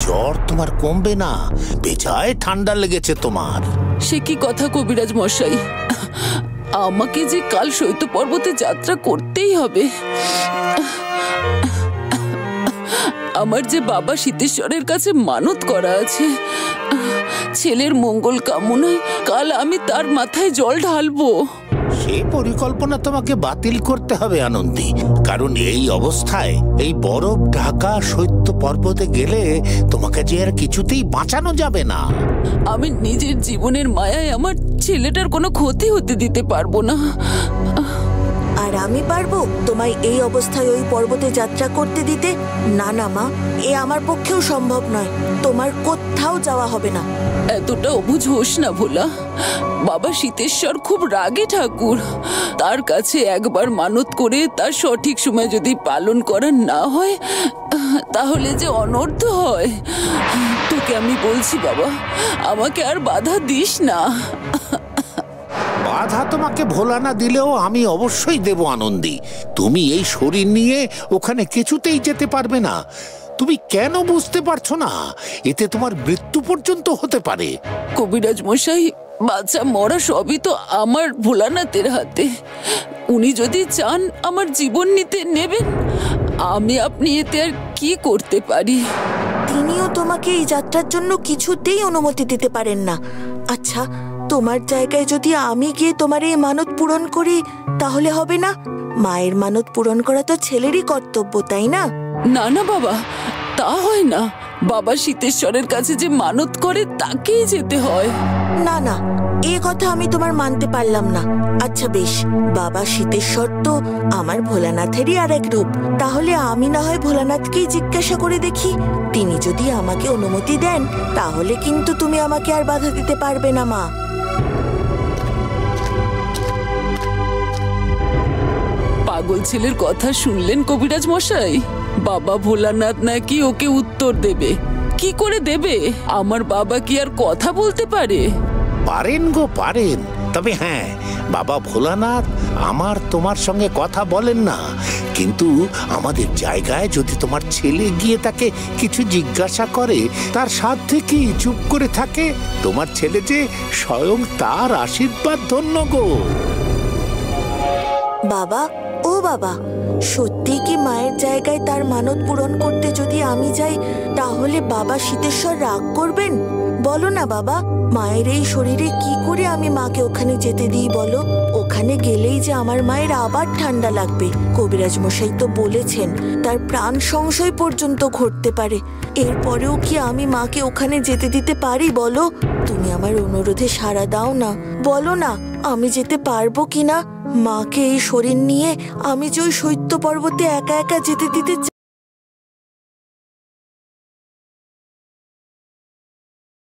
জ্বর তোমার কমবে না, বেজায় ঠান্ডা লেগেছে তোমার। সে কি কথা কবিরাজ মশাই, আমাকে যে কাল শৈত্য পর্বতে যাত্রা করতেই হবে। আমার যে বাবা সিদ্ধেশ্বরের কাছে মানত করা আছে, ছেলের মঙ্গল কামনায় কাল আমি তার মাথায় জল ঢালবো। সেই পরিকল্পনা তোমাকে বাতিল করতে হবে আনন্দী, কারণ এই অবস্থায় এই বরফ ঢাকা শৈত্য পর্বতে গেলে তোমাকে যে আর কিছুতেই বাঁচানো যাবে না। আমি নিজের জীবনের মায়ায় আমার ছেলেটার কোনো ক্ষতি হতে দিতে পারবো না। আর আমি পারবো তোমায় এই অবস্থায় ওই পর্বতে যাত্রা করতে দিতে? না না মা, এ আমার পক্ষেও সম্ভব নয়। তোমার কোথাও যাওয়া হবে না। এতটা অবুঝ হোস না ভোলা। বাবা সিদ্ধেশ্বর খুব রাগী ঠাকুর। তার কাছে একবার মানত করে তার সঠিক সময় যদি পালন করা না হয়, তাহলে যে অনর্থ হয়। তোকে আমি বলছি বাবা, আমাকে আর বাধা দিস না। বাধা তোমাকে ভোলা না দিলেও আমি অবশ্যই দেব আনন্দী। তুমি এই শরীর নিয়ে ওখানে কিছুতেই যেতে পারবে না। তুমি কেন বুঝতে পারছো না? এতে তোমার মৃত্যু পর্যন্ত হতে পারে। কবিরাজ মশাই, বাচ্চা মরা সবই তো আমার ভোলানাথের হাতে। উনি যদি চান আমার জীবন নিতে নেবেন, আমি আপনি এতে আর কি করতে পারি? তিনিও তোমাকে এই যাত্রার জন্য কিছুতেই অনুমতি দিতে পারেন না। আচ্ছা, তোমার জায়গায় যদি আমি গিয়ে তোমার এই মানত পূরণ করি, তাহলে হবে না? মায়ের মানত পূরণ করা তো ছেলেরই কর্তব্য, তাই না? না না বাবা, তা হয় না। বাবা সিদ্ধেশ্বরের কাছে যে মানত করে তাকেই যেতে হয়। না না, এ কথা আমি তোমার মানতে পারলাম না। আচ্ছা বেশ, বাবা সিদ্ধেশ্বর তো আমার ভোলানাথেরই আর এক রূপ। তাহলে আমি না হয় ভোলানাথকেই জিজ্ঞাসা করে দেখি। তিনি যদি আমাকে অনুমতি দেন, তাহলে কিন্তু তুমি আমাকে আর বাধা দিতে পারবে না মা। পাগল ছেলের কথা শুনলেন কবিরাজ মশাই? বাবা ভোলানাথ নাকি ওকে উত্তর দেবে। কি করে দেবে? আমার বাবা কি আর কথা বলতে পারে? পারেন গো, পারেন। তবে হ্যাঁ, বাবা ভোলানাথ আমার তোমার সঙ্গে কথা বলেন না, কিন্তু আমাদের জায়গায় যদি তোমার ছেলে গিয়ে তাকে কিছু জিজ্ঞাসা করে, তার সাথে কি চুপ করে থাকে? তোমার ছেলে যে স্বয়ং তার আশীর্বাদ ধন্য গো। বাবা, ও বাবা, সত্যি কি মায়ের জায়গায় তার মানত পূরণ করতে যদি আমি যাই, তাহলে বাবা সিদ্ধেশ্বর রাগ করবেন? বলো না বাবা, মায়ের এই শরীরে কি করে আমি মাকে ওখানে যেতে দিই বলো? ওখানে গেলেই যে আমার মায়ের আবার ঠান্ডা লাগবে। কবিরাজ মশাই তো বলেছেন তার প্রাণ সংশয় পর্যন্ত ঘটতে পারে। এরপরেও কি আমি মাকে ওখানে যেতে দিতে পারি বলো? তুমি আমার অনুরোধে সাড়া দাও না, বলো না আমি যেতে পারবো কিনা। মাকে এই শরীর নিয়ে আমি যে ওই শৈত্য পর্বতে একা একা যেতে দিতে